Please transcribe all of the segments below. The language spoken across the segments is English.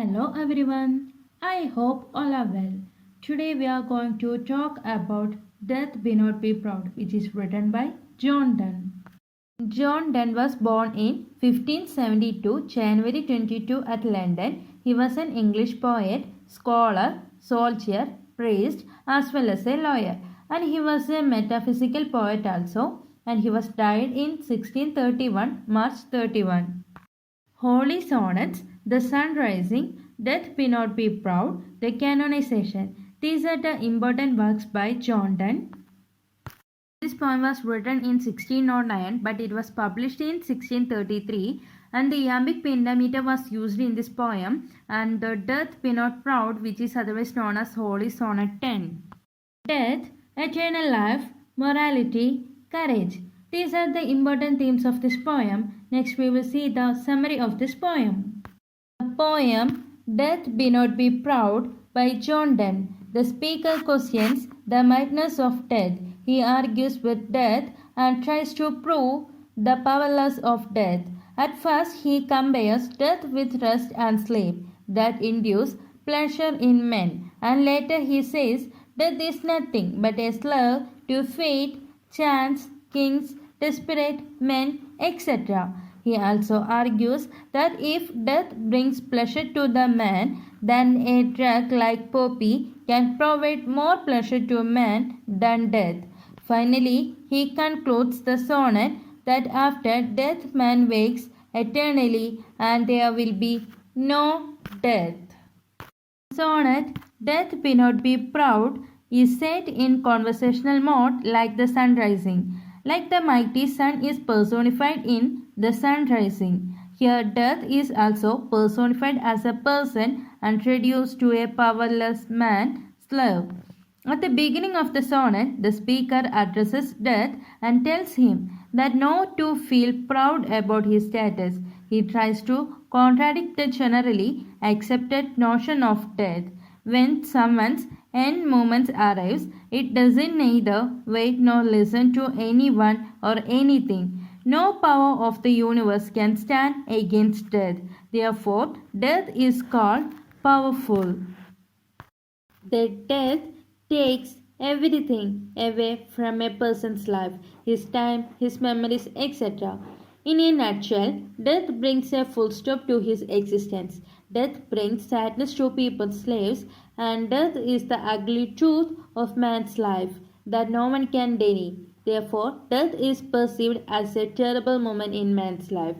Hello everyone, I hope all are well. Today we are going to talk about Death Be Not Be Proud, which is written by John Donne. John Donne was born in 1572, January 22 at London. He was an English poet, scholar, soldier, priest, as well as a lawyer. And he was a metaphysical poet also. And he was died in 1631, March 31. Holy Sonnets, The Sun Rising, Death Be Not Be Proud, The Canonization. These are the important works by John Donne. This poem was written in 1609 but it was published in 1633 and the iambic pentameter was used in this poem and the Death Be Not Proud, which is otherwise known as Holy Sonnet 10. Death, eternal life, morality, courage. These are the important themes of this poem. Next we will see the summary of this poem. The poem Death Be Not Be Proud by John Donne. The speaker questions the madness of death. He argues with death and tries to prove the powerlessness of death. At first he compares death with rest and sleep that induce pleasure in men, and later he says death is nothing but a slave to fate, chance, kings, desperate men, etc. He also argues that if death brings pleasure to the man, then a drug like poppy can provide more pleasure to man than death. Finally, he concludes the sonnet that after death man wakes eternally and there will be no death. Sonnet Death Be Not Be Proud is set in conversational mode like the sun rising. Like the mighty sun is personified in the sun rising. Here death is also personified as a person and reduced to a powerless man, slave. At the beginning of the sonnet, the speaker addresses death and tells him that not to feel proud about his status. He tries to contradict the generally accepted notion of death. When someone's end moment arrives, it doesn't neither wait nor listen to anyone or anything. No power of the universe can stand against death. Therefore, death is called powerful. The death takes everything away from a person's life, his time, his memories, etc. In a nutshell, death brings a full stop to his existence. Death brings sadness to people's lives, and death is the ugly truth of man's life that no one can deny. Therefore, death is perceived as a terrible moment in man's life.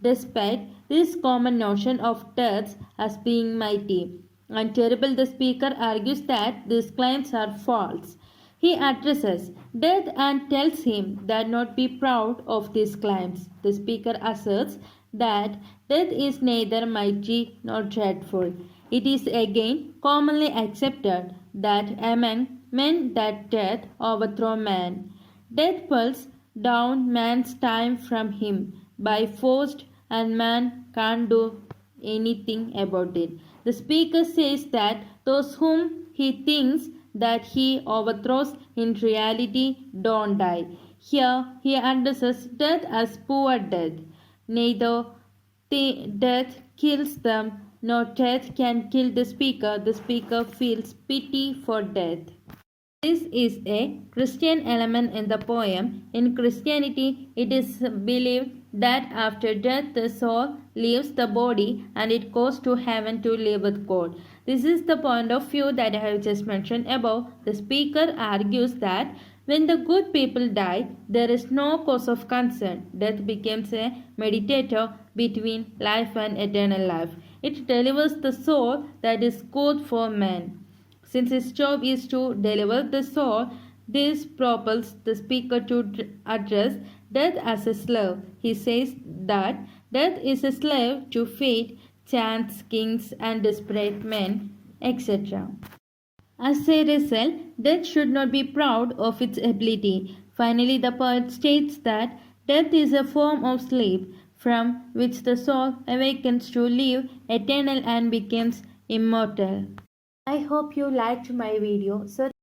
Despite this common notion of death as being mighty and terrible, the speaker argues that these claims are false. He addresses death and tells him that not be proud of these claims. The speaker asserts that death is neither mighty nor dreadful. It is again commonly accepted that among men that death overthrow man. Death pulls down man's time from him by force and man can't do anything about it. The speaker says that those whom he thinks that he overthrows in reality don't die. Here he addresses death as poor death. Neither death kills them nor death can kill the speaker. The speaker feels pity for death. This is a Christian element in the poem. In Christianity, it is believed that after death the soul leaves the body and it goes to heaven to live with God. This is the point of view that I have just mentioned above. The speaker argues that when the good people die, there is no cause of concern. Death becomes a mediator between life and eternal life. It delivers the soul that is good for man. Since his job is to deliver the soul, this propels the speaker to address death as a slave. He says that death is a slave to fate, chance, kings, and desperate men, etc. As a result, death should not be proud of its ability. Finally, the poet states that death is a form of sleep from which the soul awakens to live eternal and becomes immortal. I hope you liked my video. So